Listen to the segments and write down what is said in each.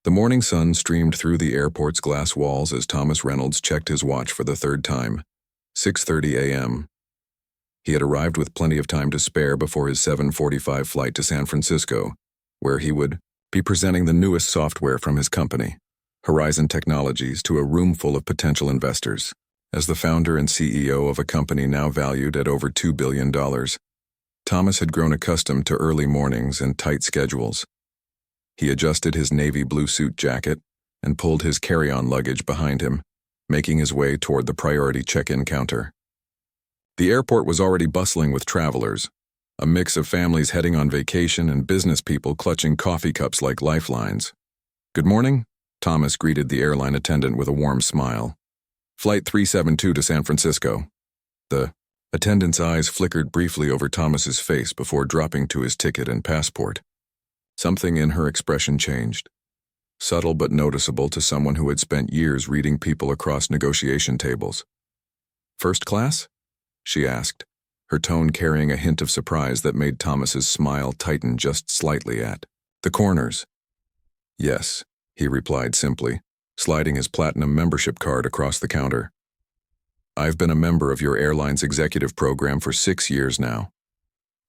The morning sun streamed through the airport's glass walls as Thomas Reynolds checked his watch for the third time. 6:30 a.m. He had arrived with plenty of time to spare before his 7:45 flight to San Francisco, where he would be presenting the newest software from his company, Horizon Technologies, to a room full of potential investors. As the founder and CEO of a company now valued at over $2 billion, Thomas had grown accustomed to early mornings and tight schedules. He adjusted his navy blue suit jacket and pulled his carry-on luggage behind him, making his way toward the priority check-in counter. The airport was already bustling with travelers, a mix of families heading on vacation and business people clutching coffee cups like lifelines. "Good morning," Thomas greeted the airline attendant with a warm smile. "Flight 372 to San Francisco." The attendant's eyes flickered briefly over Thomas's face before dropping to his ticket and passport. Something in her expression changed, subtle but noticeable to someone who had spent years reading people across negotiation tables. "First class?" she asked, her tone carrying a hint of surprise that made Thomas's smile tighten just slightly at the corners. "Yes," he replied simply, sliding his platinum membership card across the counter. "I've been a member of your airline's executive program for 6 years now."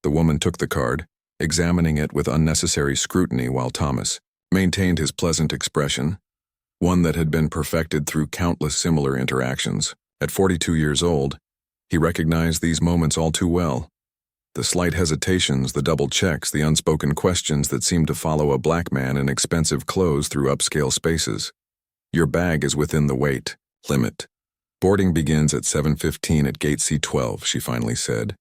The woman took the card, examining it with unnecessary scrutiny while Thomas maintained his pleasant expression, one that had been perfected through countless similar interactions. At 42 years old, he recognized these moments all too well. The slight hesitations, the double checks, the unspoken questions that seemed to follow a black man in expensive clothes through upscale spaces. "Your bag is within the weight limit. Boarding begins at 7:15 at gate C12, she finally said,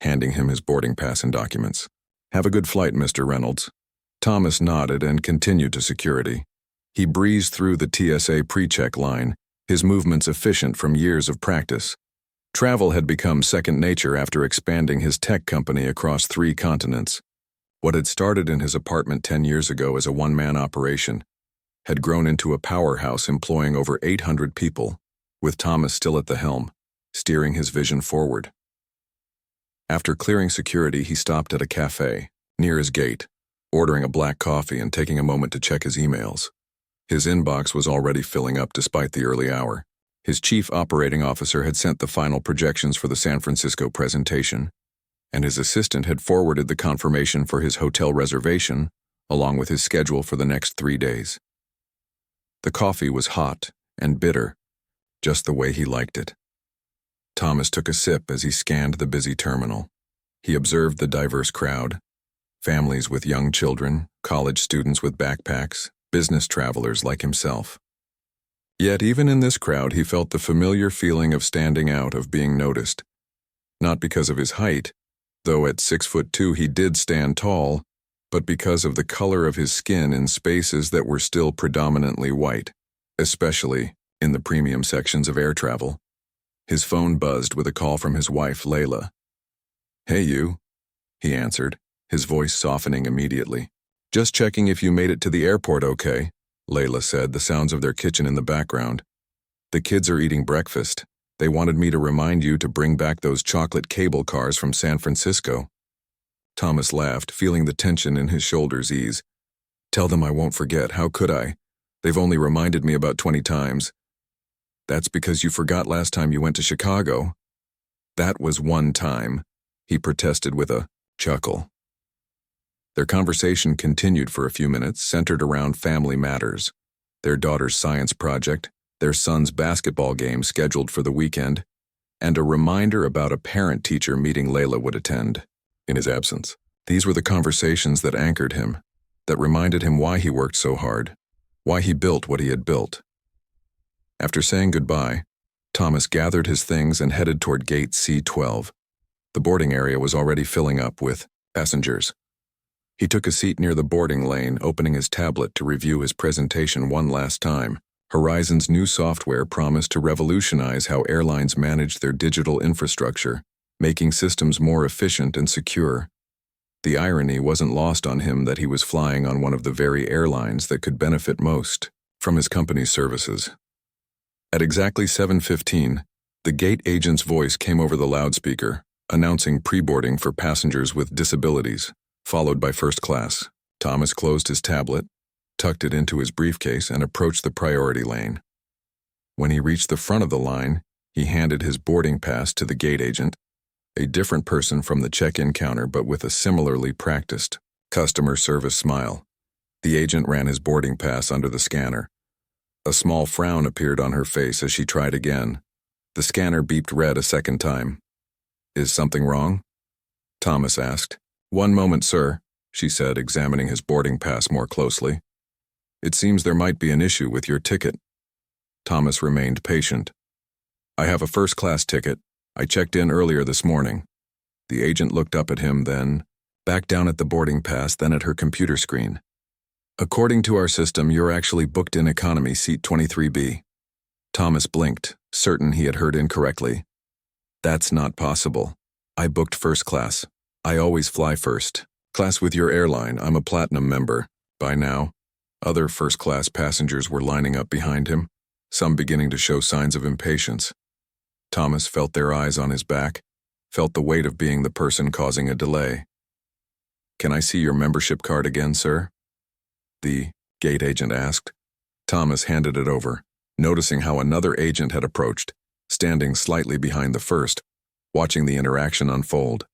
handing him his boarding pass and documents. "Have a good flight, Mr. Reynolds." Thomas nodded and continued to security. He breezed through the TSA pre-check line, his movements efficient from years of practice. Travel had become second nature after expanding his tech company across 3 continents. What had started in his apartment 10 years ago as a one-man operation had grown into a powerhouse employing over 800 people, with Thomas still at the helm, steering his vision forward. After clearing security, he stopped at a cafe near his gate, ordering a black coffee and taking a moment to check his emails. His inbox was already filling up despite the early hour. His chief operating officer had sent the final projections for the San Francisco presentation, and his assistant had forwarded the confirmation for his hotel reservation, along with his schedule for the next 3 days. The coffee was hot and bitter, just the way he liked it. Thomas took a sip as he scanned the busy terminal. He observed the diverse crowd, families with young children, college students with backpacks, business travelers like himself. Yet even in this crowd he felt the familiar feeling of standing out, of being noticed. Not because of his height, though at 6'2" he did stand tall, but because of the color of his skin in spaces that were still predominantly white, especially in the premium sections of air travel. His phone buzzed with a call from his wife, Layla. "Hey you," he answered, his voice softening immediately. "Just checking if you made it to the airport okay," Layla said, the sounds of their kitchen in the background. "The kids are eating breakfast. They wanted me to remind you to bring back those chocolate cable cars from San Francisco." Thomas laughed, feeling the tension in his shoulders ease. "Tell them I won't forget. How could I? They've only reminded me about 20 times. "That's because you forgot last time you went to Chicago." "That was one time," he protested with a chuckle. Their conversation continued for a few minutes, centered around family matters, their daughter's science project, their son's basketball game scheduled for the weekend, and a reminder about a parent-teacher meeting Layla would attend in his absence. These were the conversations that anchored him, that reminded him why he worked so hard, why he built what he had built. After saying goodbye, Thomas gathered his things and headed toward gate C12. The boarding area was already filling up with passengers. He took a seat near the boarding lane, opening his tablet to review his presentation one last time. Horizon's new software promised to revolutionize how airlines manage their digital infrastructure, making systems more efficient and secure. The irony wasn't lost on him that he was flying on one of the very airlines that could benefit most from his company's services. At exactly 7:15, the gate agent's voice came over the loudspeaker, announcing pre-boarding for passengers with disabilities, followed by first class. Thomas closed his tablet, tucked it into his briefcase, and approached the priority lane. When he reached the front of the line, he handed his boarding pass to the gate agent, a different person from the check-in counter but with a similarly practiced customer service smile. The agent ran his boarding pass under the scanner. A small frown appeared on her face as she tried again. The scanner beeped red a second time. "Is something wrong?" Thomas asked. "One moment, sir," she said, examining his boarding pass more closely. "It seems there might be an issue with your ticket." Thomas remained patient. "I have a first-class ticket. I checked in earlier this morning." The agent looked up at him, then back down at the boarding pass, then at her computer screen. "According to our system, you're actually booked in economy seat 23B. Thomas blinked, certain he had heard incorrectly. "That's not possible. I booked first class. I always fly first class with your airline. I'm a platinum member." By now, other first-class passengers were lining up behind him, some beginning to show signs of impatience. Thomas felt their eyes on his back, felt the weight of being the person causing a delay. "Can I see your membership card again, sir?" the gate agent asked. Thomas handed it over, noticing how another agent had approached, standing slightly behind the first, watching the interaction unfold.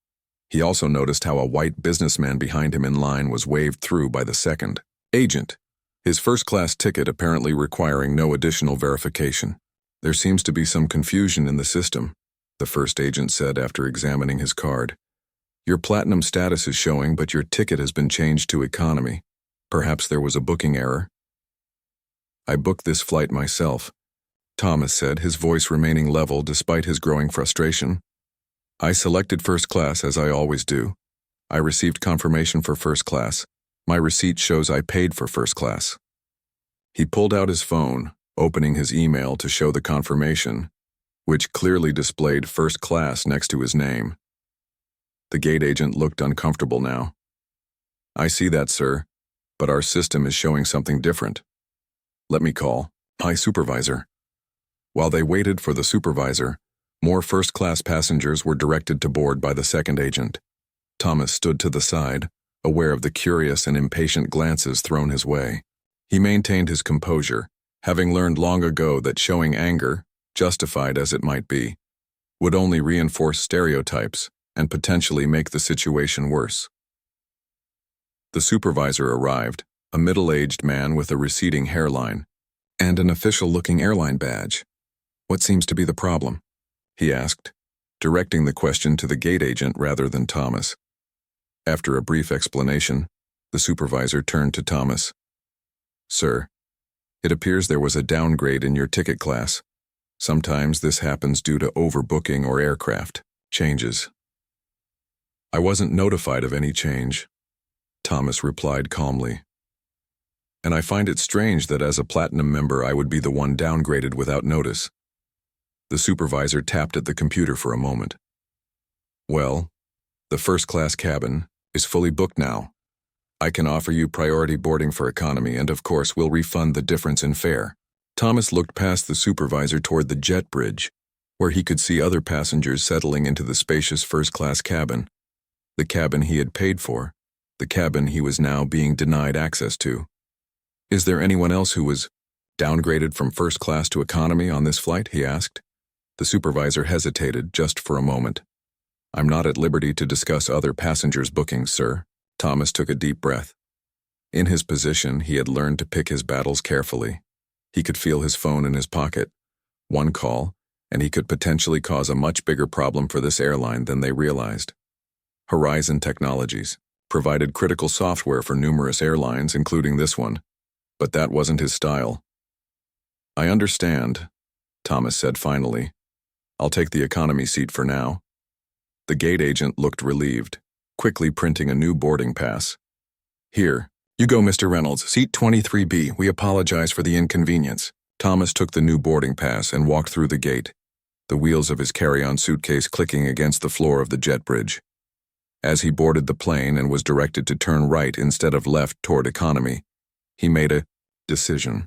He also noticed how a white businessman behind him in line was waved through by the second agent, his first-class ticket apparently requiring no additional verification. "There seems to be some confusion in the system," the first agent said after examining his card. "Your platinum status is showing, but your ticket has been changed to economy. Perhaps there was a booking error." "I booked this flight myself," Thomas said, his voice remaining level despite his growing frustration. "I selected first class as I always do. I received confirmation for first class. My receipt shows I paid for first class." He pulled out his phone, opening his email to show the confirmation, which clearly displayed first class next to his name. The gate agent looked uncomfortable now. "I see that, sir, but our system is showing something different. Let me call my supervisor." While they waited for the supervisor, more first-class passengers were directed to board by the second agent. Thomas stood to the side, aware of the curious and impatient glances thrown his way. He maintained his composure, having learned long ago that showing anger, justified as it might be, would only reinforce stereotypes and potentially make the situation worse. The supervisor arrived, a middle-aged man with a receding hairline and an official-looking airline badge. "What seems to be the problem?" he asked, directing the question to the gate agent rather than Thomas. After a brief explanation, the supervisor turned to Thomas. "Sir, it appears there was a downgrade in your ticket class. Sometimes this happens due to overbooking or aircraft changes." "I wasn't notified of any change," Thomas replied calmly. "And I find it strange that as a platinum member I would be the one downgraded without notice." The supervisor tapped at the computer for a moment. "Well, the first-class cabin is fully booked now. I can offer you priority boarding for economy and of course we'll refund the difference in fare." Thomas looked past the supervisor toward the jet bridge, where he could see other passengers settling into the spacious first-class cabin. The cabin he had paid for, the cabin he was now being denied access to. "Is there anyone else who was downgraded from first class to economy on this flight?" he asked. The supervisor hesitated just for a moment. "I'm not at liberty to discuss other passengers' bookings, sir." Thomas took a deep breath. In his position, he had learned to pick his battles carefully. He could feel his phone in his pocket. One call, and he could potentially cause a much bigger problem for this airline than they realized. Horizon Technologies provided critical software for numerous airlines, including this one, but that wasn't his style. "I understand," Thomas said finally. "I'll take the economy seat for now." The gate agent looked relieved, quickly printing a new boarding pass. "Here, you go, Mr. Reynolds, seat 23B. We apologize for the inconvenience." Thomas took the new boarding pass and walked through the gate, the wheels of his carry-on suitcase clicking against the floor of the jet bridge. As he boarded the plane and was directed to turn right instead of left toward economy, he made a decision.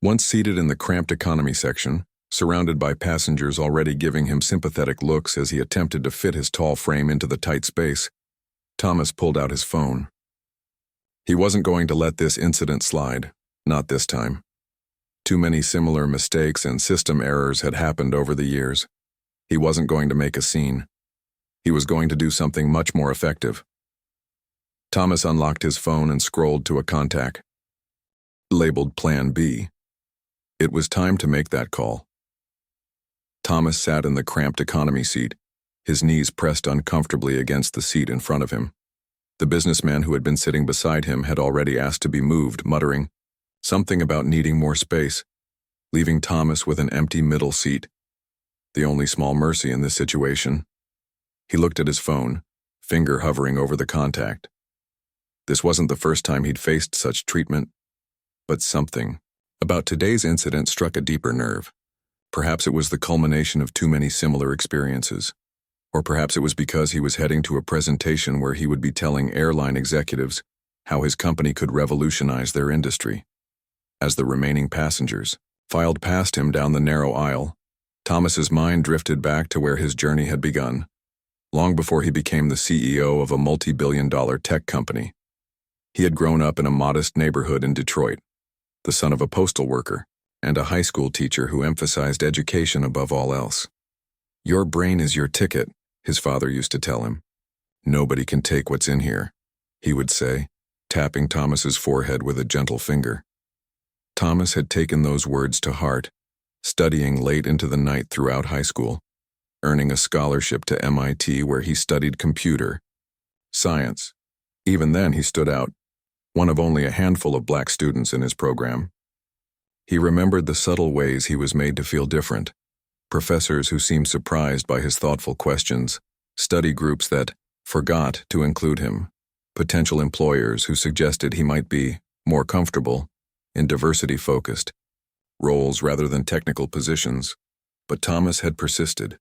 Once seated in the cramped economy section, surrounded by passengers already giving him sympathetic looks as he attempted to fit his tall frame into the tight space, Thomas pulled out his phone. He wasn't going to let this incident slide, not this time. Too many similar mistakes and system errors had happened over the years. He wasn't going to make a scene. He was going to do something much more effective. Thomas unlocked his phone and scrolled to a contact, labeled Plan B. It was time to make that call. Thomas sat in the cramped economy seat, his knees pressed uncomfortably against the seat in front of him. The businessman who had been sitting beside him had already asked to be moved, muttering something about needing more space, leaving Thomas with an empty middle seat. The only small mercy in this situation. He looked at his phone, finger hovering over the contact. This wasn't the first time he'd faced such treatment, but something about today's incident struck a deeper nerve. Perhaps it was the culmination of too many similar experiences. Or perhaps it was because he was heading to a presentation where he would be telling airline executives how his company could revolutionize their industry. As the remaining passengers filed past him down the narrow aisle, Thomas's mind drifted back to where his journey had begun, long before he became the CEO of a multi-billion-dollar tech company. He had grown up in a modest neighborhood in Detroit, the son of a postal worker and a high school teacher who emphasized education above all else. "Your brain is your ticket," his father used to tell him. "Nobody can take what's in here," he would say, tapping Thomas's forehead with a gentle finger. Thomas had taken those words to heart, studying late into the night throughout high school, earning a scholarship to MIT where he studied computer science. Even then he stood out, one of only a handful of black students in his program. He remembered the subtle ways he was made to feel different, professors who seemed surprised by his thoughtful questions, study groups that forgot to include him, potential employers who suggested he might be more comfortable in diversity-focused roles rather than technical positions, but Thomas had persisted.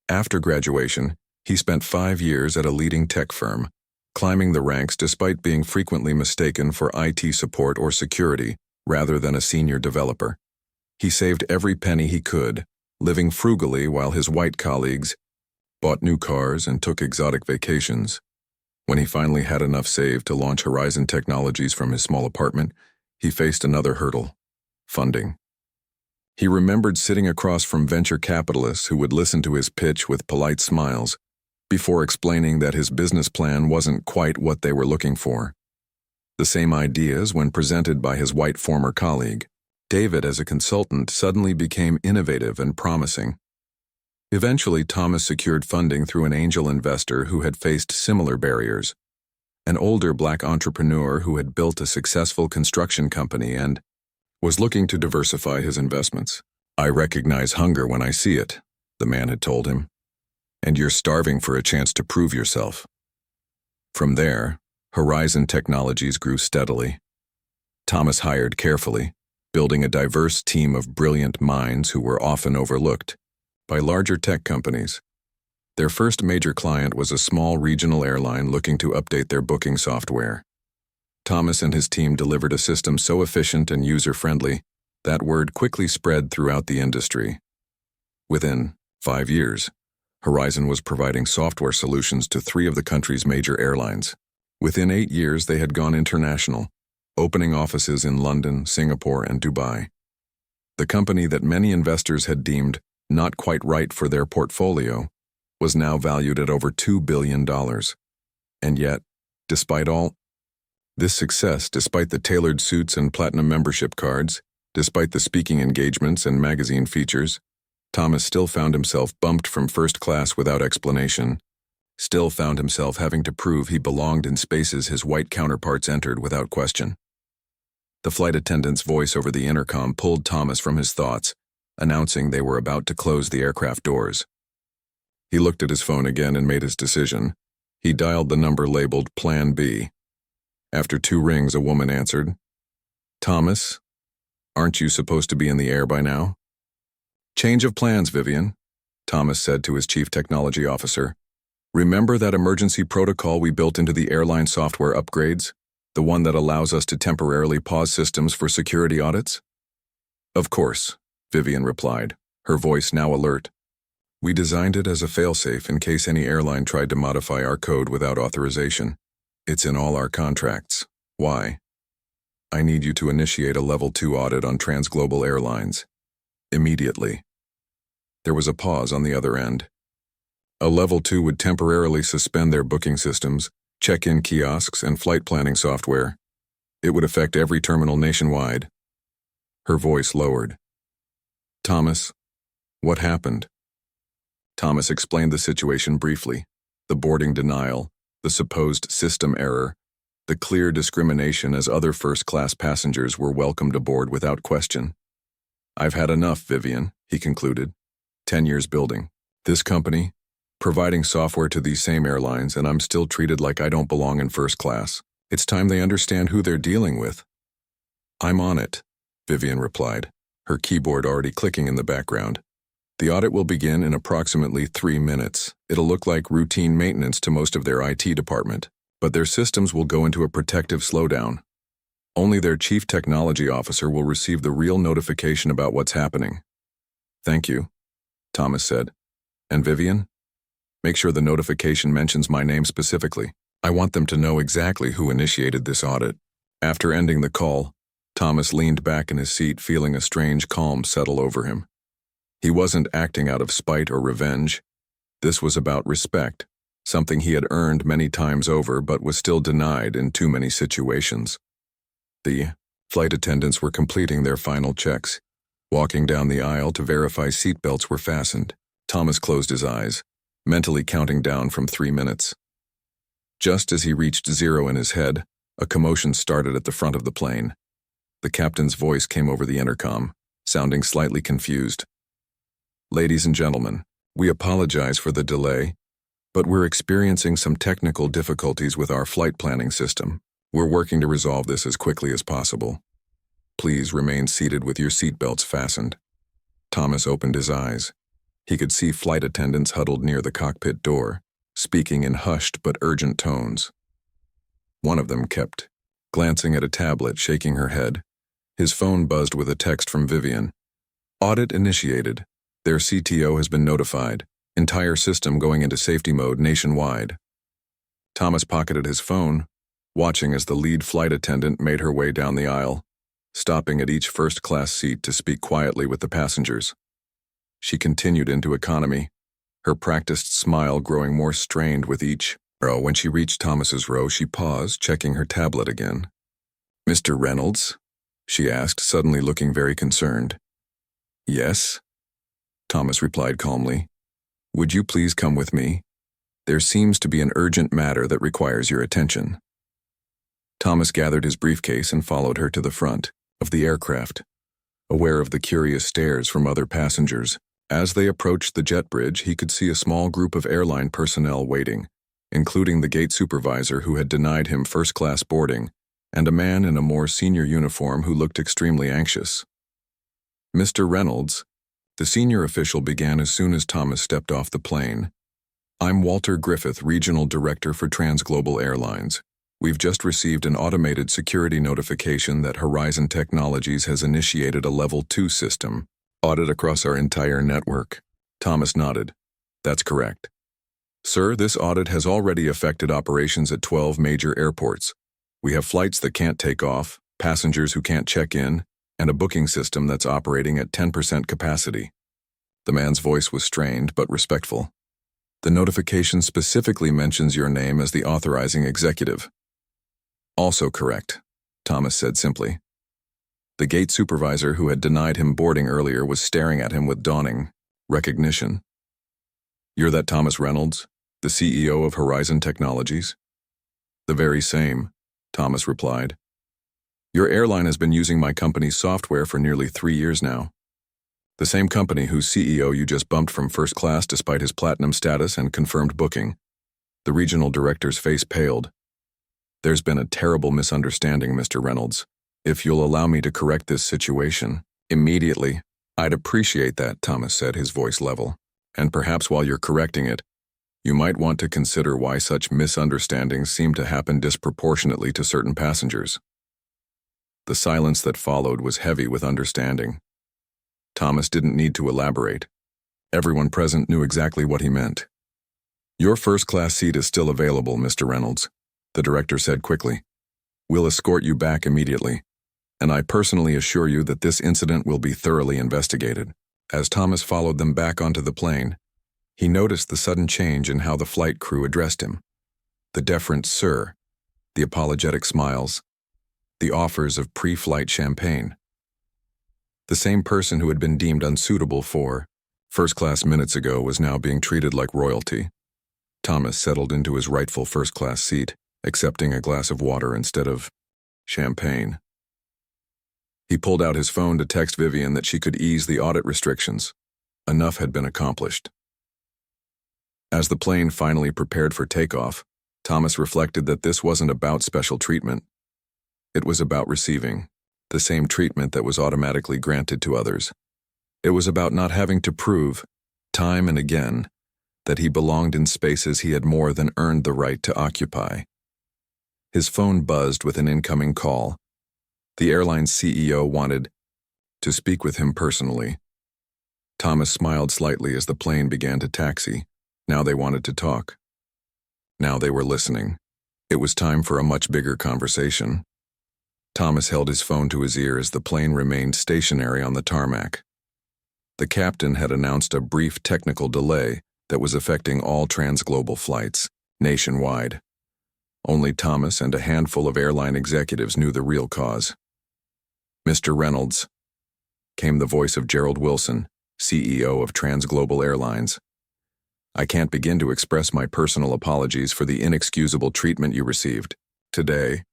After graduation, he spent 5 years at a leading tech firm, climbing the ranks despite being frequently mistaken for IT support or security rather than a senior developer. He saved every penny he could, living frugally while his white colleagues bought new cars and took exotic vacations. When he finally had enough saved to launch Horizon Technologies from his small apartment, he faced another hurdle: funding. He remembered sitting across from venture capitalists who would listen to his pitch with polite smiles before explaining that his business plan wasn't quite what they were looking for. The same ideas when presented by his white former colleague. David, as a consultant, suddenly became innovative and promising. Eventually, Thomas secured funding through an angel investor who had faced similar barriers, an older black entrepreneur who had built a successful construction company and was looking to diversify his investments. "I recognize hunger when I see it," the man had told him, "and you're starving for a chance to prove yourself." From there, Horizon Technologies grew steadily. Thomas hired carefully, building a diverse team of brilliant minds who were often overlooked by larger tech companies. Their first major client was a small regional airline looking to update their booking software. Thomas and his team delivered a system so efficient and user-friendly that word quickly spread throughout the industry. Within 5 years, Horizon was providing software solutions to 3 of the country's major airlines. Within 8 years, they had gone international, opening offices in London, Singapore, and Dubai. The company that many investors had deemed not quite right for their portfolio was now valued at over $2 billion. And yet, despite all this success, despite the tailored suits and platinum membership cards, despite the speaking engagements and magazine features, Thomas still found himself bumped from first class without explanation, still found himself having to prove he belonged in spaces his white counterparts entered without question. The flight attendant's voice over the intercom pulled Thomas from his thoughts, announcing they were about to close the aircraft doors. He looked at his phone again and made his decision. He dialed the number labeled Plan B. After 2 rings, a woman answered. "Thomas, aren't you supposed to be in the air by now?" "Change of plans, Vivian," Thomas said to his chief technology officer. "Remember that emergency protocol we built into the airline software upgrades? The one that allows us to temporarily pause systems for security audits?" "Of course," Vivian replied, her voice now alert. "We designed it as a failsafe in case any airline tried to modify our code without authorization. It's in all our contracts." Why? I need you to initiate a Level 2 audit on Transglobal Airlines. Immediately. There was a pause on the other end. A Level 2 would temporarily suspend their booking systems, check-in kiosks, and flight planning software. It would affect every terminal nationwide. Her voice lowered. Thomas, what happened? Thomas explained the situation briefly. The boarding denial, the supposed system error, the clear discrimination as other first-class passengers were welcomed aboard without question. I've had enough, Vivian, he concluded. 10 years building this company, providing software to these same airlines, and I'm still treated like I don't belong in first class. It's time they understand who they're dealing with. I'm on it, Vivian replied, her keyboard already clicking in the background. The audit will begin in approximately 3 minutes. It'll look like routine maintenance to most of their IT department, but their systems will go into a protective slowdown. Only their chief technology officer will receive the real notification about what's happening. Thank you, Thomas said. And Vivian? Make sure the notification mentions my name specifically. I want them to know exactly who initiated this audit. After ending the call, Thomas leaned back in his seat, feeling a strange calm settle over him. He wasn't acting out of spite or revenge. This was about respect, something he had earned many times over but was still denied in too many situations. The flight attendants were completing their final checks. Walking down the aisle to verify seatbelts were fastened. Thomas closed his eyes, mentally counting down from 3 minutes. Just as he reached 0 in his head, a commotion started at the front of the plane. The captain's voice came over the intercom, sounding slightly confused. Ladies and gentlemen, we apologize for the delay, but we're experiencing some technical difficulties with our flight planning system. We're working to resolve this as quickly as possible. Please remain seated with your seatbelts fastened. Thomas opened his eyes. He could see flight attendants huddled near the cockpit door, speaking in hushed but urgent tones. One of them kept glancing at a tablet, shaking her head. His phone buzzed with a text from Vivian. Audit initiated. Their CTO has been notified. Entire system going into safety mode nationwide. Thomas pocketed his phone, watching as the lead flight attendant made her way down the aisle, stopping at each first-class seat to speak quietly with the passengers. She continued into economy, her practiced smile growing more strained with each row. When she reached Thomas's row, she paused, checking her tablet again. Mr. Reynolds? She asked, suddenly looking very concerned. Yes? Thomas replied calmly. Would you please come with me? There seems to be an urgent matter that requires your attention. Thomas gathered his briefcase and followed her to the front of the aircraft, aware of the curious stares from other passengers. As they approached the jet bridge, he could see a small group of airline personnel waiting, including the gate supervisor who had denied him first-class boarding, and a man in a more senior uniform who looked extremely anxious. Mr. Reynolds, the senior official began as soon as Thomas stepped off the plane. I'm Walter Griffith, Regional Director for Transglobal Airlines. We've just received an automated security notification that Horizon Technologies has initiated a Level 2 system audit across our entire network. Thomas nodded. That's correct. Sir, this audit has already affected operations at 12 major airports. We have flights that can't take off, passengers who can't check in, and a booking system that's operating at 10% capacity. The man's voice was strained but respectful. The notification specifically mentions your name as the authorizing executive. Also correct, Thomas said simply. The gate supervisor who had denied him boarding earlier was staring at him with dawning recognition. You're that Thomas Reynolds, the CEO of Horizon Technologies? The very same, Thomas replied. Your airline has been using my company's software for nearly 3 years now. The same company whose CEO you just bumped from first class despite his platinum status and confirmed booking. The regional director's face paled. There's been a terrible misunderstanding, Mr. Reynolds. If you'll allow me to correct this situation immediately, I'd appreciate that, Thomas said, his voice level. And perhaps while you're correcting it, you might want to consider why such misunderstandings seem to happen disproportionately to certain passengers. The silence that followed was heavy with understanding. Thomas didn't need to elaborate. Everyone present knew exactly what he meant. Your first-class seat is still available, Mr. Reynolds, the director said quickly. We'll escort you back immediately, and I personally assure you that this incident will be thoroughly investigated." As Thomas followed them back onto the plane, he noticed the sudden change in how the flight crew addressed him. The deferent "sir," the apologetic smiles, the offers of pre-flight champagne. The same person who had been deemed unsuitable for first class minutes ago was now being treated like royalty. Thomas settled into his rightful first-class seat, accepting a glass of water instead of champagne. He pulled out his phone to text Vivian that she could ease the audit restrictions. Enough had been accomplished. As the plane finally prepared for takeoff, Thomas reflected that this wasn't about special treatment. It was about receiving the same treatment that was automatically granted to others. It was about not having to prove, time and again, that he belonged in spaces he had more than earned the right to occupy. His phone buzzed with an incoming call. The airline's CEO wanted to speak with him personally. Thomas smiled slightly as the plane began to taxi. Now they wanted to talk. Now they were listening. It was time for a much bigger conversation. Thomas held his phone to his ear as the plane remained stationary on the tarmac. The captain had announced a brief technical delay that was affecting all transglobal flights, nationwide. Only Thomas and a handful of airline executives knew the real cause. "Mr. Reynolds," came the voice of Gerald Wilson, CEO of Transglobal Airlines. "I can't begin to express my personal apologies for the inexcusable treatment you received today."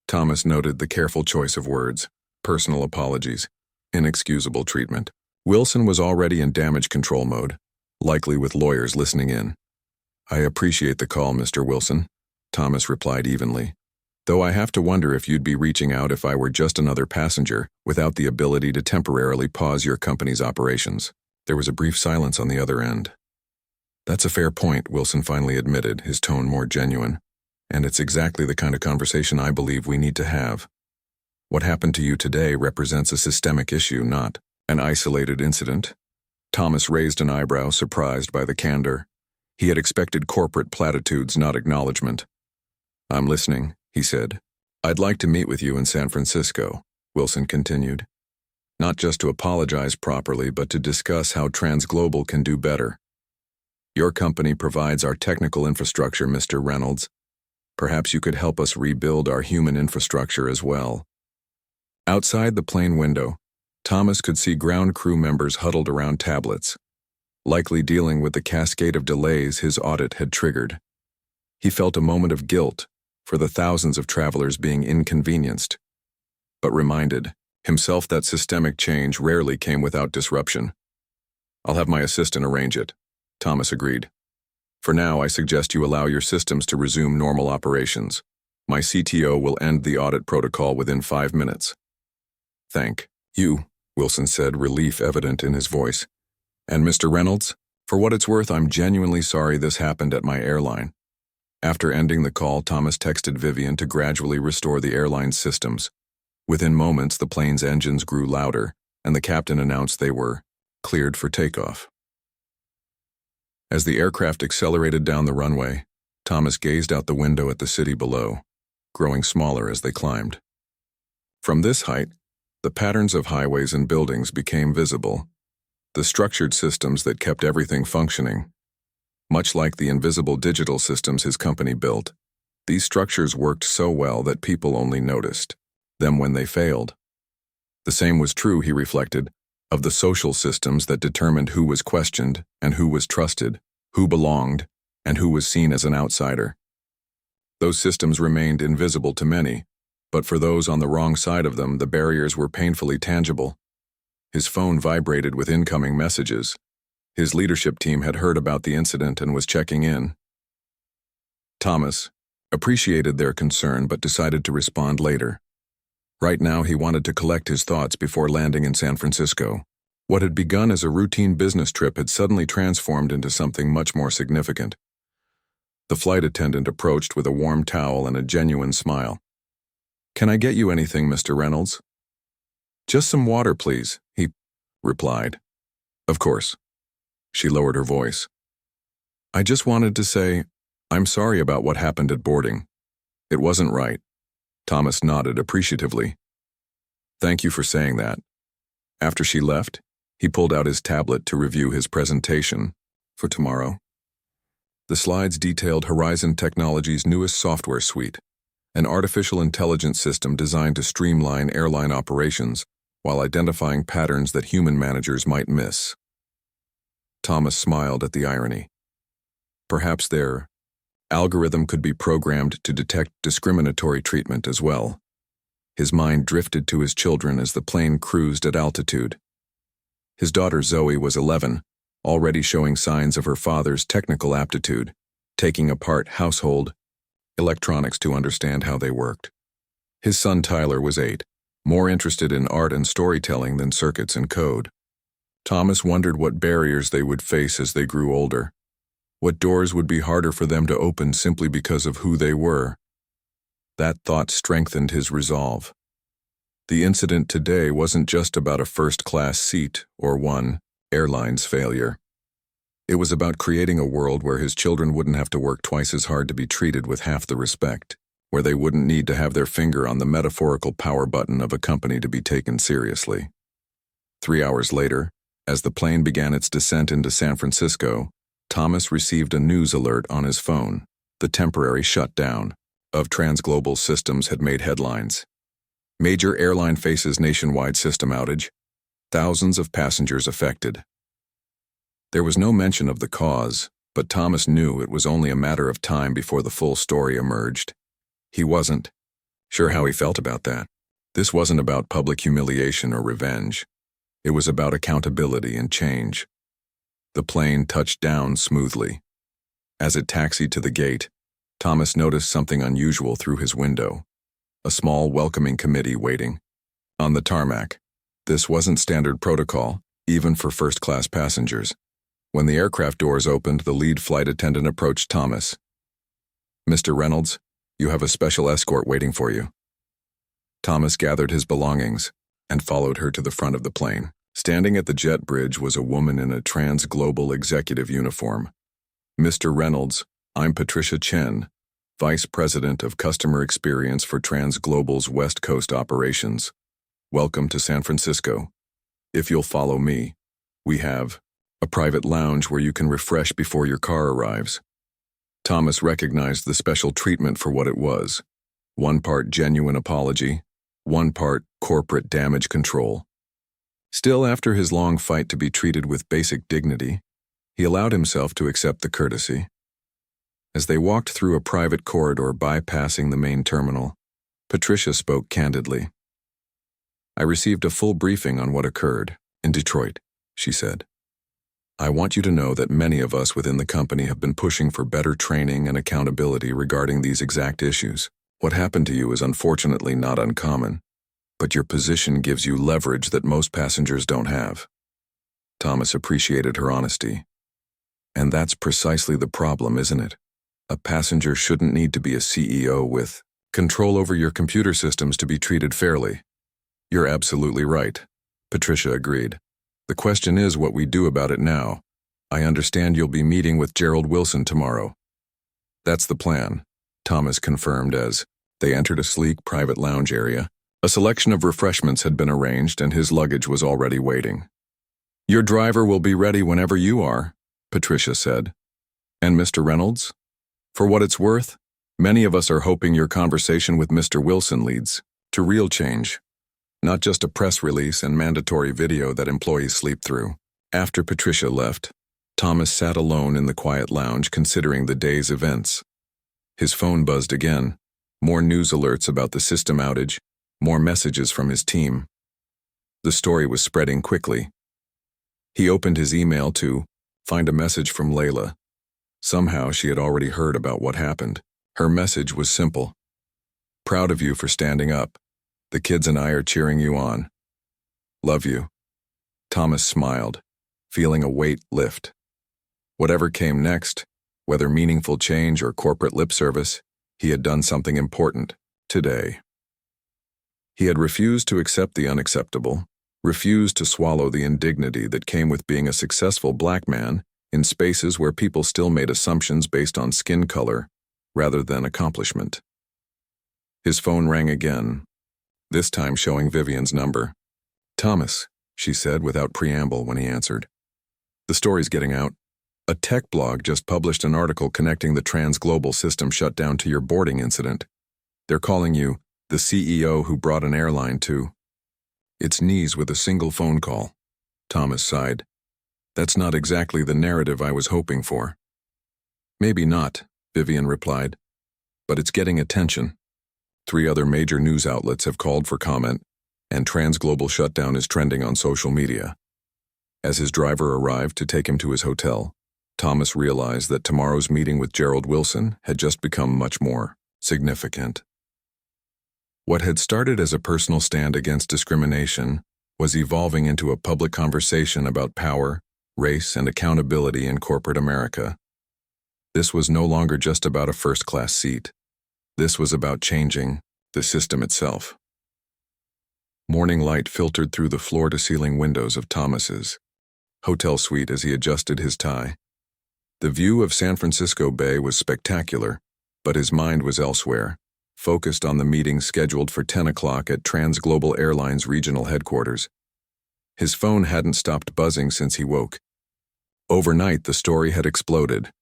Thomas noted the careful choice of words: personal apologies, inexcusable treatment. Wilson was already in damage control mode, likely with lawyers listening in. "I appreciate the call, Mr. Wilson," Thomas replied evenly. "Though I have to wonder if you'd be reaching out if I were just another passenger without the ability to temporarily pause your company's operations." There was a brief silence on the other end. "That's a fair point," Wilson finally admitted, his tone more genuine. "And it's exactly the kind of conversation I believe we need to have. What happened to you today represents a systemic issue, not an isolated incident." Thomas raised an eyebrow, surprised by the candor. He had expected corporate platitudes, not acknowledgement. "I'm listening," he said. "I'd like to meet with you in San Francisco," Wilson continued. "Not just to apologize properly, but to discuss how Transglobal can do better. Your company provides our technical infrastructure, Mr. Reynolds. Perhaps you could help us rebuild our human infrastructure as well." Outside the plane window, Thomas could see ground crew members huddled around tablets, likely dealing with the cascade of delays his audit had triggered. He felt a moment of guilt for the thousands of travelers being inconvenienced, but reminded himself that systemic change rarely came without disruption. "I'll have my assistant arrange it," Thomas agreed. "For now, I suggest you allow your systems to resume normal operations. My CTO will end the audit protocol within 5 minutes." "Thank you," Wilson said, relief evident in his voice. "And Mr. Reynolds, for what it's worth, I'm genuinely sorry this happened at my airline." After ending the call, Thomas texted Vivian to gradually restore the airline's systems. Within moments, the plane's engines grew louder, and the captain announced they were cleared for takeoff. As the aircraft accelerated down the runway, Thomas gazed out the window at the city below, growing smaller as they climbed. From this height, the patterns of highways and buildings became visible, the structured systems that kept everything functioning. Much like the invisible digital systems his company built, these structures worked so well that people only noticed them when they failed. The same was true, he reflected, of the social systems that determined who was questioned and who was trusted, who belonged and who was seen as an outsider. Those systems remained invisible to many, but for those on the wrong side of them, the barriers were painfully tangible. His phone vibrated with incoming messages. His leadership team had heard about the incident and was checking in. Thomas appreciated their concern but decided to respond later. Right now, he wanted to collect his thoughts before landing in San Francisco. What had begun as a routine business trip had suddenly transformed into something much more significant. The flight attendant approached with a warm towel and a genuine smile. "Can I get you anything, Mr. Reynolds?" "Just some water, please," he replied. "Of course." She lowered her voice. "I just wanted to say, I'm sorry about what happened at boarding. It wasn't right. Thomas nodded appreciatively. Thank you for saying that. After she left, he pulled out his tablet to review his presentation for tomorrow. The slides detailed Horizon Technologies' newest software suite, an artificial intelligence system designed to streamline airline operations while identifying patterns that human managers might miss. Thomas smiled at the irony. Perhaps their algorithm could be programmed to detect discriminatory treatment as well. His mind drifted to his children as the plane cruised at altitude. His daughter Zoe was 11, already showing signs of her father's technical aptitude, taking apart household electronics to understand how they worked. His son Tyler was 8, more interested in art and storytelling than circuits and code. Thomas wondered what barriers they would face as they grew older. What doors would be harder for them to open simply because of who they were. That thought strengthened his resolve. The incident today wasn't just about a first-class seat or one airline's failure. It was about creating a world where his children wouldn't have to work twice as hard to be treated with half the respect, where they wouldn't need to have their finger on the metaphorical power button of a company to be taken seriously. 3 hours later, as the plane began its descent into San Francisco, Thomas received a news alert on his phone. The temporary shutdown of Transglobal Systems had made headlines. Major airline faces nationwide system outage. Thousands of passengers affected. There was no mention of the cause, but Thomas knew it was only a matter of time before the full story emerged. He wasn't sure how he felt about that. This wasn't about public humiliation or revenge. It was about accountability and change. The plane touched down smoothly. As it taxied to the gate, Thomas noticed something unusual through his window. A small welcoming committee waiting on the tarmac. This wasn't standard protocol, even for first-class passengers. When the aircraft doors opened, the lead flight attendant approached Thomas. "Mr. Reynolds, you have a special escort waiting for you." Thomas gathered his belongings and followed her to the front of the plane. Standing at the jet bridge was a woman in a Transglobal executive uniform. "Mr. Reynolds, I'm Patricia Chen, Vice President of Customer Experience for Transglobal's West Coast operations. Welcome to San Francisco. If you'll follow me, we have a private lounge where you can refresh before your car arrives." Thomas recognized the special treatment for what it was. One part genuine apology, one part corporate damage control. Still, after his long fight to be treated with basic dignity, he allowed himself to accept the courtesy. As they walked through a private corridor bypassing the main terminal, Patricia spoke candidly. "I received a full briefing on what occurred in Detroit," she said. "I want you to know that many of us within the company have been pushing for better training and accountability regarding these exact issues. What happened to you is unfortunately not uncommon, but your position gives you leverage that most passengers don't have." Thomas appreciated her honesty. And that's precisely the problem, isn't it? A passenger shouldn't need to be a CEO with control over your computer systems to be treated fairly. "You're absolutely right," Patricia agreed. "The question is what we do about it now. I understand you'll be meeting with Gerald Wilson tomorrow." "That's the plan," Thomas confirmed as they entered a sleek private lounge area. A selection of refreshments had been arranged and his luggage was already waiting. "Your driver will be ready whenever you are," Patricia said. "And Mr. Reynolds? For what it's worth, many of us are hoping your conversation with Mr. Wilson leads to real change, not just a press release and mandatory video that employees sleep through." After Patricia left, Thomas sat alone in the quiet lounge considering the day's events. His phone buzzed again. More news alerts about the system outage, more messages from his team. The story was spreading quickly. He opened his email to find a message from Layla. Somehow she had already heard about what happened. Her message was simple. "Proud of you for standing up. The kids and I are cheering you on. Love you." Thomas smiled, feeling a weight lift. Whatever came next, whether meaningful change or corporate lip service, he had done something important today. He had refused to accept the unacceptable, refused to swallow the indignity that came with being a successful black man in spaces where people still made assumptions based on skin color rather than accomplishment. His phone rang again, this time showing Vivian's number. "Thomas," she said without preamble when he answered. "The story's getting out. A tech blog just published an article connecting the trans-global system shutdown to your boarding incident. They're calling you the CEO who brought an airline to its knees with a single phone call." Thomas sighed. "That's not exactly the narrative I was hoping for." "Maybe not," Vivian replied, "but it's getting attention. 3 other major news outlets have called for comment, and trans-global shutdown is trending on social media." As his driver arrived to take him to his hotel, Thomas realized that tomorrow's meeting with Gerald Wilson had just become much more significant. What had started as a personal stand against discrimination was evolving into a public conversation about power, race, and accountability in corporate America. This was no longer just about a first-class seat. This was about changing the system itself. Morning light filtered through the floor-to-ceiling windows of Thomas's hotel suite as he adjusted his tie. The view of San Francisco Bay was spectacular, but his mind was elsewhere, focused on the meeting scheduled for 10 o'clock at Trans-Global Airlines regional headquarters. His phone hadn't stopped buzzing since he woke. Overnight, the story had exploded.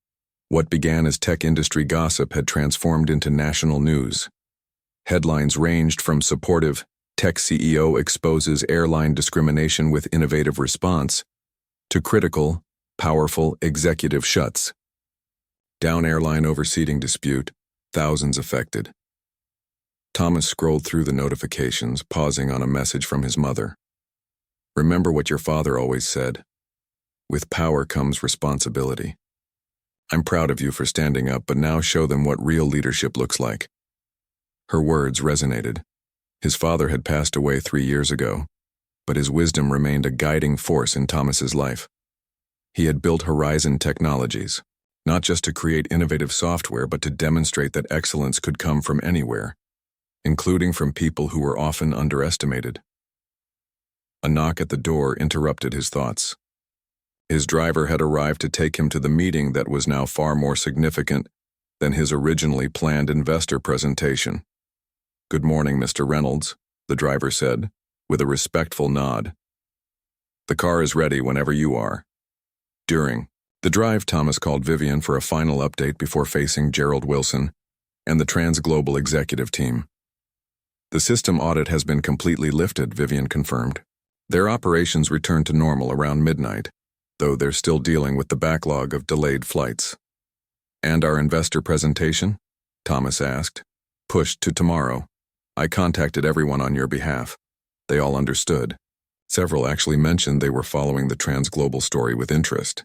What began as tech industry gossip had transformed into national news. Headlines ranged from supportive, "Tech CEO exposes airline discrimination with innovative response," to critical, "Powerful executive shuts down airline over seating dispute, thousands affected." Thomas scrolled through the notifications, pausing on a message from his mother. "Remember what your father always said. With power comes responsibility. I'm proud of you for standing up, but now show them what real leadership looks like." Her words resonated. His father had passed away 3 years ago, but his wisdom remained a guiding force in Thomas's life. He had built Horizon Technologies, not just to create innovative software, but to demonstrate that excellence could come from anywhere, including from people who were often underestimated. A knock at the door interrupted his thoughts. His driver had arrived to take him to the meeting that was now far more significant than his originally planned investor presentation. "Good morning, Mr. Reynolds," the driver said, with a respectful nod. "The car is ready whenever you are." During the drive, Thomas called Vivian for a final update before facing Gerald Wilson and the Trans-Global executive team. "The system audit has been completely lifted," Vivian confirmed. "Their operations returned to normal around midnight, though they're still dealing with the backlog of delayed flights." "And our investor presentation?" Thomas asked. "Pushed to tomorrow. I contacted everyone on your behalf. They all understood. Several actually mentioned they were following the Trans-Global story with interest."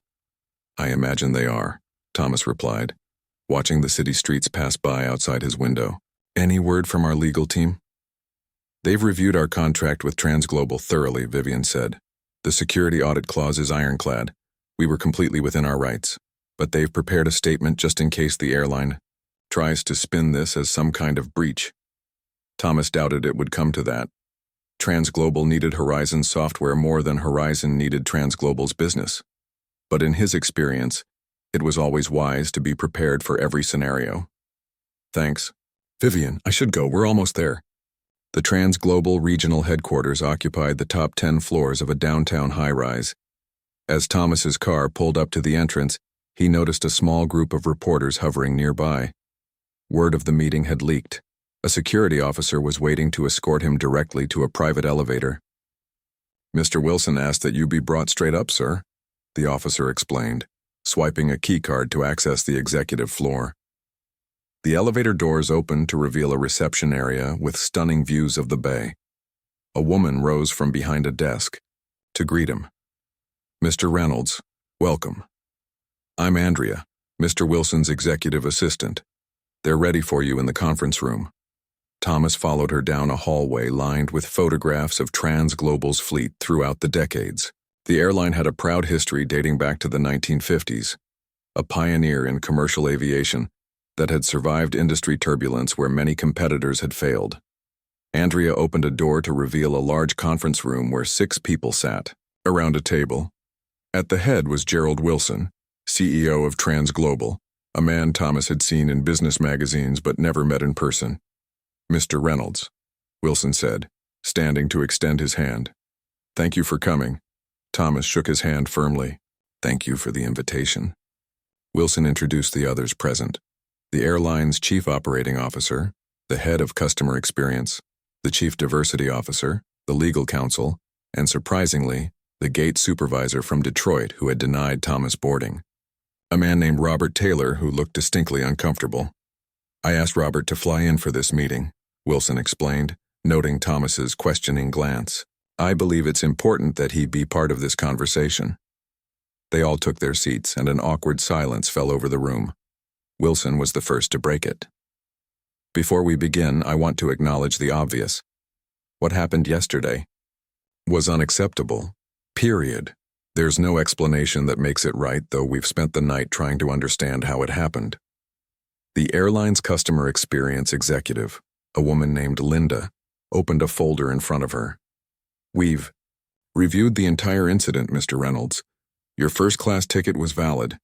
"I imagine they are," Thomas replied, watching the city streets pass by outside his window. "Any word from our legal team?" "They've reviewed our contract with Trans-Global thoroughly," Vivian said. "The security audit clause is ironclad. We were completely within our rights, but they've prepared a statement just in case the airline tries to spin this as some kind of breach." Thomas doubted it would come to that. Trans-Global needed Horizon's software more than Horizon needed Trans-Global's business. But in his experience, it was always wise to be prepared for every scenario. "Thanks. Vivian, I should go. We're almost there." The Trans-Global regional headquarters occupied the top 10 floors of a downtown high-rise. As Thomas's car pulled up to the entrance, he noticed a small group of reporters hovering nearby. Word of the meeting had leaked. A security officer was waiting to escort him directly to a private elevator. "Mr. Wilson asked that you be brought straight up, sir," the officer explained, swiping a keycard to access the executive floor. The elevator doors opened to reveal a reception area with stunning views of the bay. A woman rose from behind a desk to greet him. "Mr. Reynolds, welcome. I'm Andrea, Mr. Wilson's executive assistant. They're ready for you in the conference room." Thomas followed her down a hallway lined with photographs of Trans-Global's fleet throughout the decades. The airline had a proud history dating back to the 1950s, a pioneer in commercial aviation that had survived industry turbulence where many competitors had failed. Andrea opened a door to reveal a large conference room where 6 people sat around a table. At the head was Gerald Wilson, CEO of Trans-Global, a man Thomas had seen in business magazines but never met in person. Mr. Reynolds, Wilson said, standing to extend his hand. Thank you for coming. Thomas shook his hand firmly. Thank you for the invitation. Wilson introduced the others present. The airline's chief operating officer, the head of customer experience, the chief diversity officer, the legal counsel, and surprisingly, the gate supervisor from Detroit who had denied Thomas boarding. A man named Robert Taylor who looked distinctly uncomfortable. I asked Robert to fly in for this meeting, Wilson explained, noting Thomas's questioning glance. I believe it's important that he be part of this conversation. They all took their seats and an awkward silence fell over the room. Wilson was the first to break it. Before we begin, I want to acknowledge the obvious. What happened yesterday was unacceptable. Period. There's no explanation that makes it right, though we've spent the night trying to understand how it happened. The airline's customer experience executive, a woman named Linda, opened a folder in front of her. We've reviewed the entire incident, Mr. Reynolds. Your first-class ticket was valid.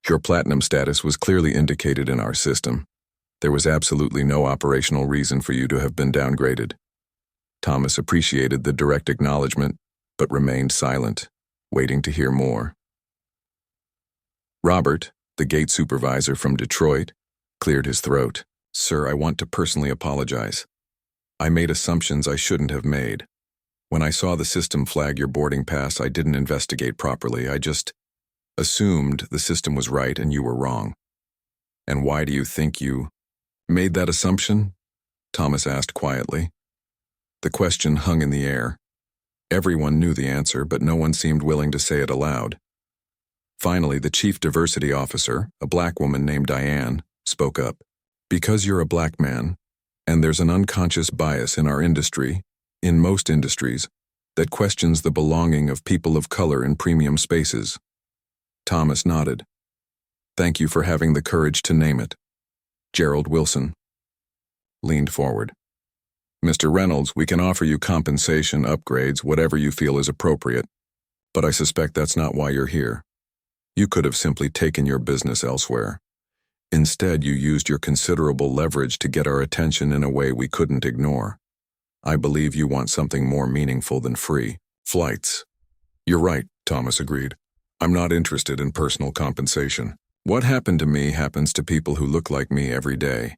Your platinum status was clearly indicated in our system. There was absolutely no operational reason for you to have been downgraded. Thomas appreciated the direct acknowledgement, but remained silent, waiting to hear more. Robert, the gate supervisor from Detroit, cleared his throat. Sir, I want to personally apologize. I made assumptions I shouldn't have made. When I saw the system flag your boarding pass, I didn't investigate properly. I just assumed the system was right and you were wrong. And why do you think you made that assumption? Thomas asked quietly. The question hung in the air. Everyone knew the answer, but no one seemed willing to say it aloud. Finally, the chief diversity officer, a black woman named Diane, spoke up. Because you're a black man, and there's an unconscious bias in our industry, in most industries, that questions the belonging of people of color in premium spaces. Thomas nodded. Thank you for having the courage to name it. Gerald Wilson leaned forward. Mr. Reynolds, we can offer you compensation, upgrades, whatever you feel is appropriate, but I suspect that's not why you're here. You could have simply taken your business elsewhere. Instead, you used your considerable leverage to get our attention in a way we couldn't ignore. I believe you want something more meaningful than free flights. You're right, Thomas agreed. I'm not interested in personal compensation. What happened to me happens to people who look like me every day.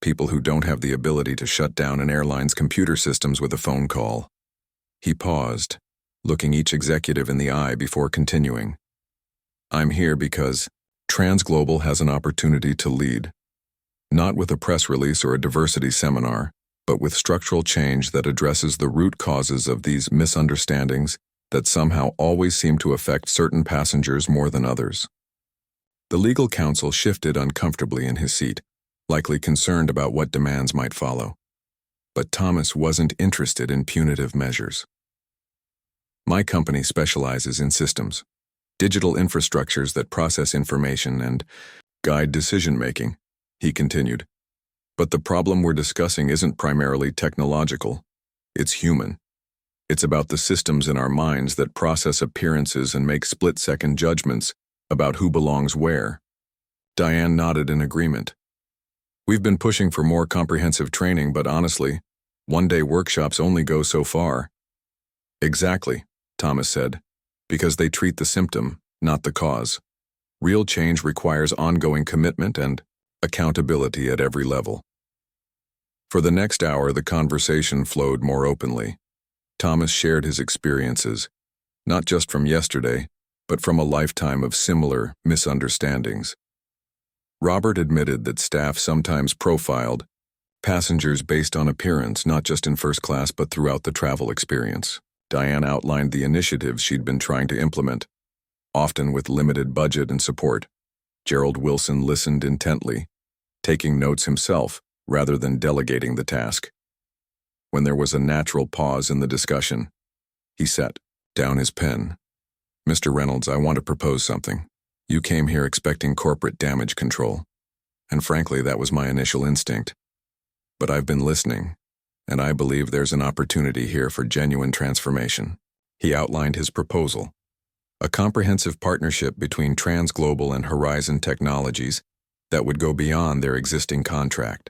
People who don't have the ability to shut down an airline's computer systems with a phone call. He paused, looking each executive in the eye before continuing. I'm here because Transglobal has an opportunity to lead. Not with a press release or a diversity seminar, but with structural change that addresses the root causes of these misunderstandings that somehow always seem to affect certain passengers more than others. The legal counsel shifted uncomfortably in his seat, likely concerned about what demands might follow. But Thomas wasn't interested in punitive measures. My company specializes in systems, digital infrastructures that process information and guide decision-making, he continued. But the problem we're discussing isn't primarily technological. It's human. It's about the systems in our minds that process appearances and make split-second judgments about who belongs where. Diane nodded in agreement. We've been pushing for more comprehensive training, but honestly, one-day workshops only go so far. Exactly, Thomas said, because they treat the symptom, not the cause. Real change requires ongoing commitment and accountability at every level. For the next hour, the conversation flowed more openly. Thomas shared his experiences, not just from yesterday, but from a lifetime of similar misunderstandings. Robert admitted that staff sometimes profiled passengers based on appearance, not just in first class but throughout the travel experience. Diane outlined the initiatives she'd been trying to implement, often with limited budget and support. Gerald Wilson listened intently, taking notes himself rather than delegating the task. When there was a natural pause in the discussion, he set down his pen. Mr. Reynolds, I want to propose something. You came here expecting corporate damage control, and frankly, that was my initial instinct. But I've been listening, and I believe there's an opportunity here for genuine transformation. He outlined his proposal, a comprehensive partnership between Transglobal and Horizon Technologies that would go beyond their existing contract.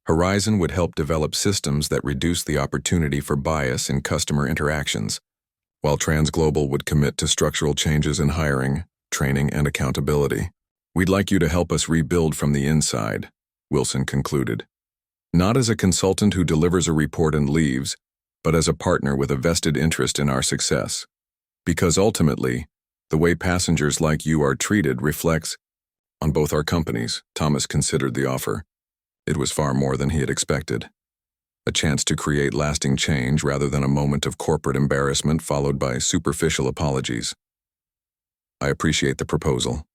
Horizon would help develop systems that reduce the opportunity for bias in customer interactions, while TransGlobal would commit to structural changes in hiring, training, and accountability. We'd like you to help us rebuild from the inside, Wilson concluded. Not as a consultant who delivers a report and leaves, but as a partner with a vested interest in our success. Because ultimately, the way passengers like you are treated reflects on both our companies. Thomas considered the offer. It was far more than he had expected. A chance to create lasting change rather than a moment of corporate embarrassment followed by superficial apologies. I appreciate the proposal,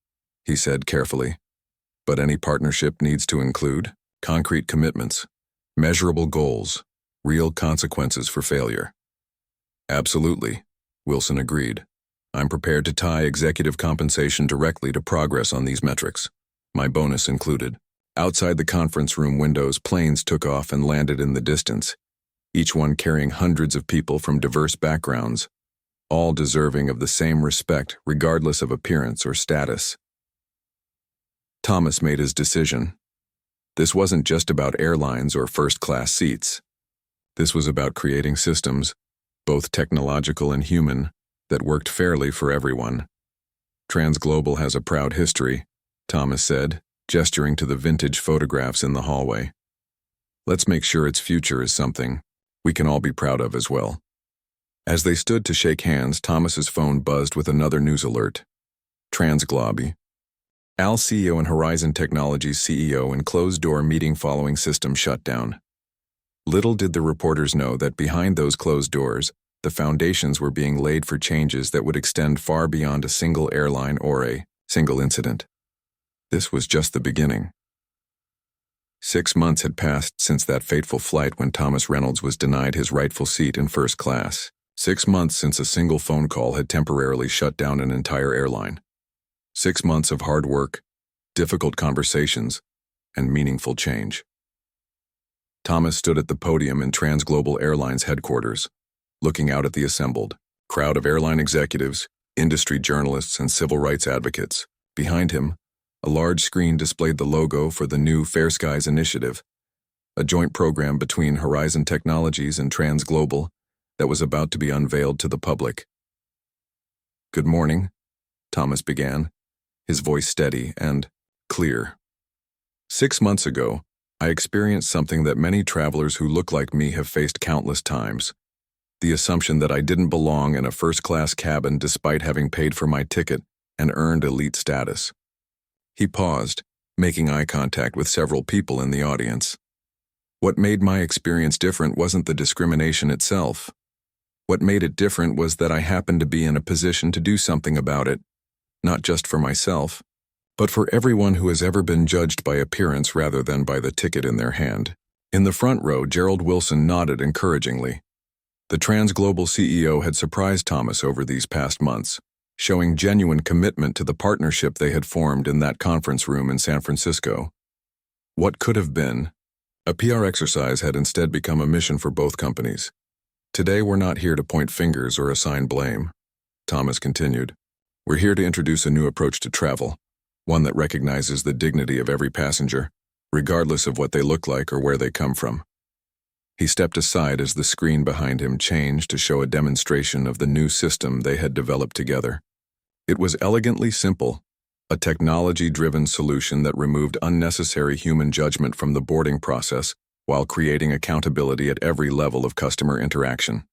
he said carefully, but any partnership needs to include concrete commitments, measurable goals, real consequences for failure. Absolutely, Wilson agreed. I'm prepared to tie executive compensation directly to progress on these metrics, my bonus included. Outside the conference room windows, planes took off and landed in the distance, each one carrying hundreds of people from diverse backgrounds, all deserving of the same respect regardless of appearance or status. Thomas made his decision. This wasn't just about airlines or first-class seats. This was about creating systems, both technological and human, that worked fairly for everyone. TransGlobal has a proud history, Thomas said, gesturing to the vintage photographs in the hallway. Let's make sure its future is something we can all be proud of as well. As they stood to shake hands, Thomas's phone buzzed with another news alert. TransGlobal. Al CEO and Horizon Technologies CEO in closed-door meeting following system shutdown. Little did the reporters know that behind those closed doors, the foundations were being laid for changes that would extend far beyond a single airline or a single incident. This was just the beginning. 6 months had passed since that fateful flight when Thomas Reynolds was denied his rightful seat in first class. 6 months since a single phone call had temporarily shut down an entire airline. 6 months of hard work, difficult conversations, and meaningful change. Thomas stood at the podium in TransGlobal Airlines headquarters, looking out at the assembled crowd of airline executives, industry journalists, and civil rights advocates. Behind him, a large screen displayed the logo for the new Fair Skies Initiative, a joint program between Horizon Technologies and TransGlobal that was about to be unveiled to the public. Good morning, Thomas began, his voice steady and clear. 6 months ago, I experienced something that many travelers who look like me have faced countless times. The assumption that I didn't belong in a first-class cabin despite having paid for my ticket and earned elite status. He paused, making eye contact with several people in the audience. What made my experience different wasn't the discrimination itself. What made it different was that I happened to be in a position to do something about it, not just for myself, but for everyone who has ever been judged by appearance rather than by the ticket in their hand. In the front row, Gerald Wilson nodded encouragingly. The TransGlobal CEO had surprised Thomas over these past months, showing genuine commitment to the partnership they had formed in that conference room in San Francisco. What could have been a PR exercise had instead become a mission for both companies. Today, we're not here to point fingers or assign blame, Thomas continued. We're here to introduce a new approach to travel, one that recognizes the dignity of every passenger, regardless of what they look like or where they come from. He stepped aside as the screen behind him changed to show a demonstration of the new system they had developed together. It was elegantly simple, a technology-driven solution that removed unnecessary human judgment from the boarding process while creating accountability at every level of customer interaction.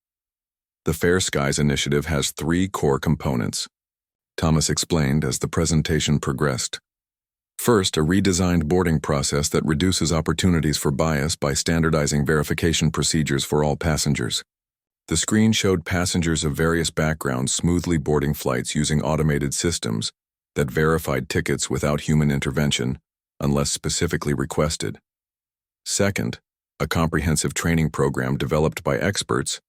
The Fair Skies Initiative has 3 core components, Thomas explained as the presentation progressed. First, a redesigned boarding process that reduces opportunities for bias by standardizing verification procedures for all passengers. The screen showed passengers of various backgrounds smoothly boarding flights using automated systems that verified tickets without human intervention, unless specifically requested. Second, a comprehensive training program developed by experts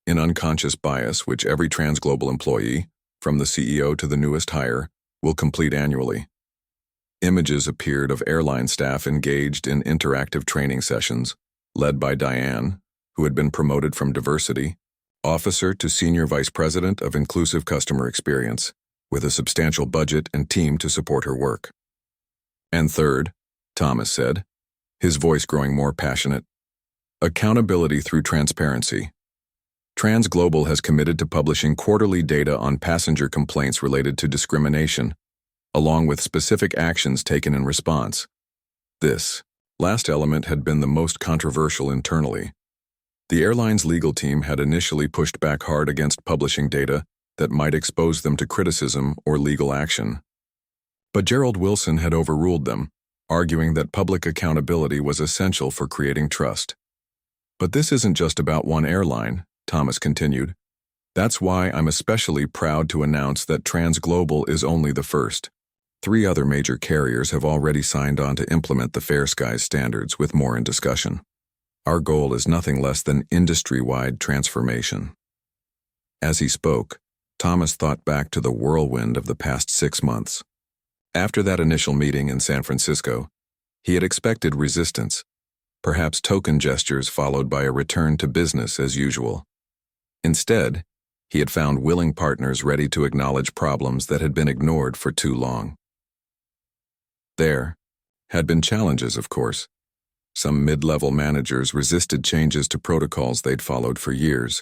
in unconscious bias which every TransGlobal employee, from the CEO to the newest hire, will complete annually. Images appeared of airline staff engaged in interactive training sessions, led by Diane, who had been promoted from diversity officer to senior vice president of inclusive customer experience, with a substantial budget and team to support her work. And third, Thomas said, his voice growing more passionate. Accountability through transparency. TransGlobal has committed to publishing quarterly data on passenger complaints related to discrimination, along with specific actions taken in response. This last element had been the most controversial internally. The airline's legal team had initially pushed back hard against publishing data that might expose them to criticism or legal action. But Gerald Wilson had overruled them, arguing that public accountability was essential for creating trust. But this isn't just about one airline, Thomas continued. That's why I'm especially proud to announce that TransGlobal is only the first. 3 other major carriers have already signed on to implement the Fair Skies standards, with more in discussion. Our goal is nothing less than industry-wide transformation. As he spoke, Thomas thought back to the whirlwind of the past 6 months. After that initial meeting in San Francisco, he had expected resistance, perhaps token gestures followed by a return to business as usual. Instead, he had found willing partners ready to acknowledge problems that had been ignored for too long. There had been challenges, of course. Some mid-level managers resisted changes to protocols they'd followed for years.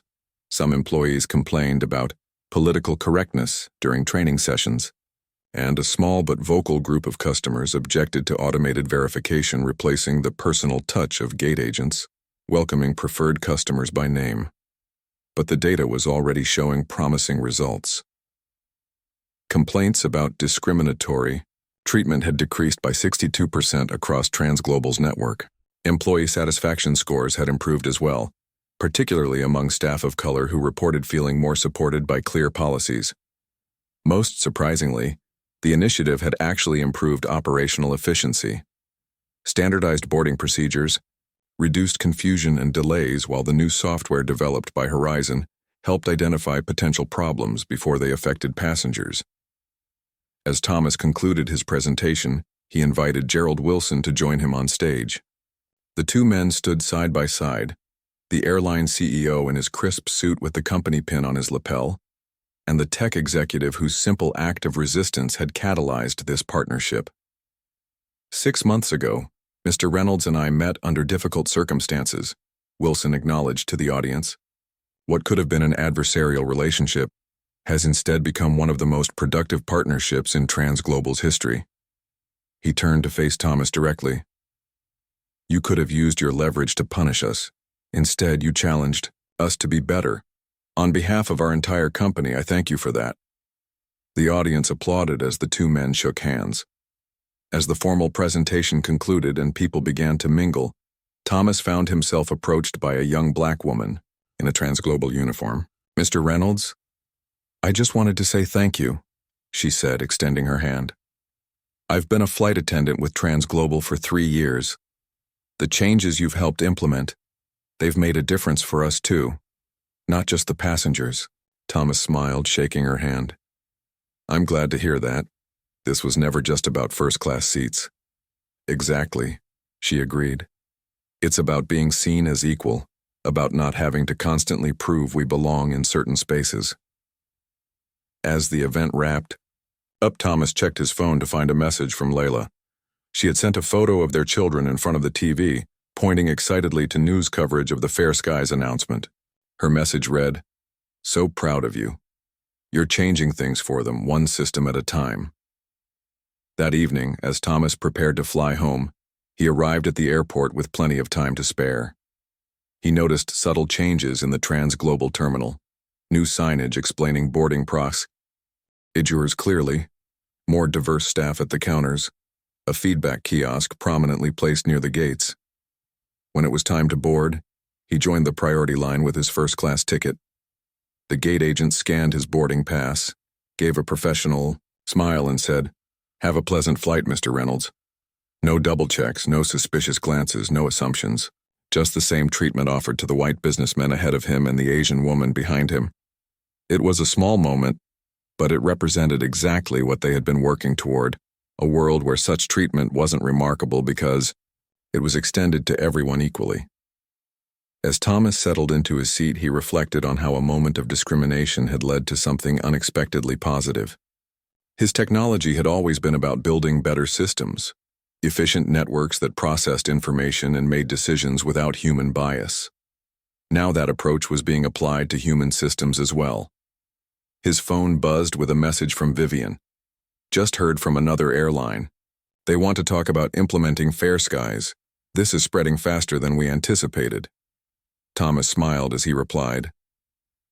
Some employees complained about political correctness during training sessions, and a small but vocal group of customers objected to automated verification replacing the personal touch of gate agents, welcoming preferred customers by name. But the data was already showing promising results. Complaints about discriminatory treatment had decreased by 62% across TransGlobal's network. Employee satisfaction scores had improved as well, particularly among staff of color who reported feeling more supported by clear policies. Most surprisingly, the initiative had actually improved operational efficiency. Standardized boarding procedures, reduced confusion and delays, while the new software developed by Horizon helped identify potential problems before they affected passengers. As Thomas concluded his presentation, he invited Gerald Wilson to join him on stage. The 2 men stood side by side, the airline CEO in his crisp suit with the company pin on his lapel, and the tech executive whose simple act of resistance had catalyzed this partnership. 6 months ago, Mr. Reynolds and I met under difficult circumstances, Wilson acknowledged to the audience. What could have been an adversarial relationship has instead become one of the most productive partnerships in TransGlobal's history. He turned to face Thomas directly. You could have used your leverage to punish us. Instead, you challenged us to be better. On behalf of our entire company, I thank you for that. The audience applauded as the 2 men shook hands. As the formal presentation concluded and people began to mingle, Thomas found himself approached by a young black woman in a TransGlobal uniform. Mr. Reynolds, I just wanted to say thank you, she said, extending her hand. I've been a flight attendant with TransGlobal for 3 years. The changes you've helped implement, they've made a difference for us too. Not just the passengers. Thomas smiled, shaking her hand. I'm glad to hear that. This was never just about first-class seats. Exactly, she agreed. It's about being seen as equal, about not having to constantly prove we belong in certain spaces. As the event wrapped up, Thomas checked his phone to find a message from Layla. She had sent a photo of their children in front of the TV, pointing excitedly to news coverage of the Fair Skies announcement. Her message read, "So proud of you. You're changing things for them, one system at a time." That evening, as Thomas prepared to fly home, he arrived at the airport with plenty of time to spare. He noticed subtle changes in the TransGlobal terminal, new signage explaining boarding procedures clearly, more diverse staff at the counters, a feedback kiosk prominently placed near the gates. When it was time to board, he joined the priority line with his first-class ticket. The gate agent scanned his boarding pass, gave a professional smile and said, "Have a pleasant flight, Mr. Reynolds." No double checks, no suspicious glances, no assumptions. Just the same treatment offered to the white businessman ahead of him and the Asian woman behind him. It was a small moment, but it represented exactly what they had been working toward, a world where such treatment wasn't remarkable because it was extended to everyone equally. As Thomas settled into his seat, he reflected on how a moment of discrimination had led to something unexpectedly positive. His technology had always been about building better systems, efficient networks that processed information and made decisions without human bias. Now that approach was being applied to human systems as well. His phone buzzed with a message from Vivian. Just heard from another airline. They want to talk about implementing fare skies. This is spreading faster than we anticipated. Thomas smiled as he replied,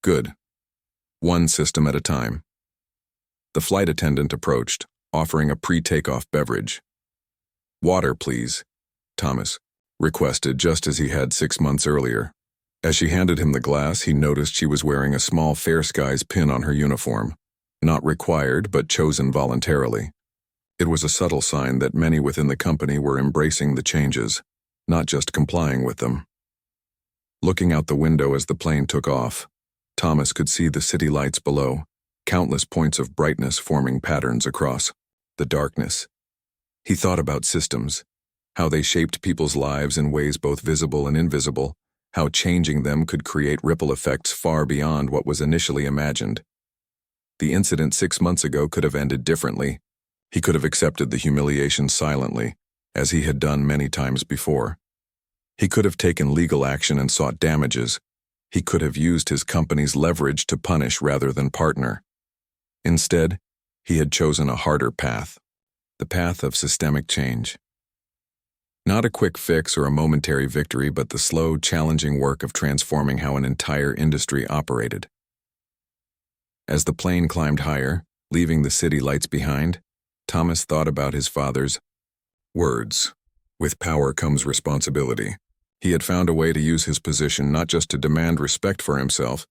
"Good. One system at a time." The flight attendant approached, offering a pre-takeoff beverage. "Water, please," Thomas requested just as he had 6 months earlier. As she handed him the glass, he noticed she was wearing a small Fair Skies pin on her uniform. Not required, but chosen voluntarily. It was a subtle sign that many within the company were embracing the changes, not just complying with them. Looking out the window as the plane took off, Thomas could see the city lights below, countless points of brightness forming patterns across the darkness. He thought about systems, how they shaped people's lives in ways both visible and invisible, how changing them could create ripple effects far beyond what was initially imagined. The incident 6 months ago could have ended differently. He could have accepted the humiliation silently, as he had done many times before. He could have taken legal action and sought damages. He could have used his company's leverage to punish rather than partner. Instead, he had chosen a harder path, the path of systemic change. Not a quick fix or a momentary victory, but the slow, challenging work of transforming how an entire industry operated. As the plane climbed higher, leaving the city lights behind, Thomas thought about his father's words. "With power comes responsibility." He had found a way to use his position not just to demand respect for himself,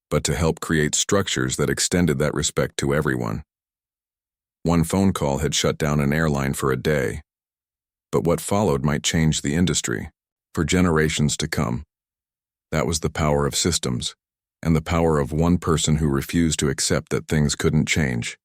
but to help create structures that extended that respect to everyone. One phone call had shut down an airline for a day, but what followed might change the industry for generations to come. That was the power of systems, and the power of one person who refused to accept that things couldn't change.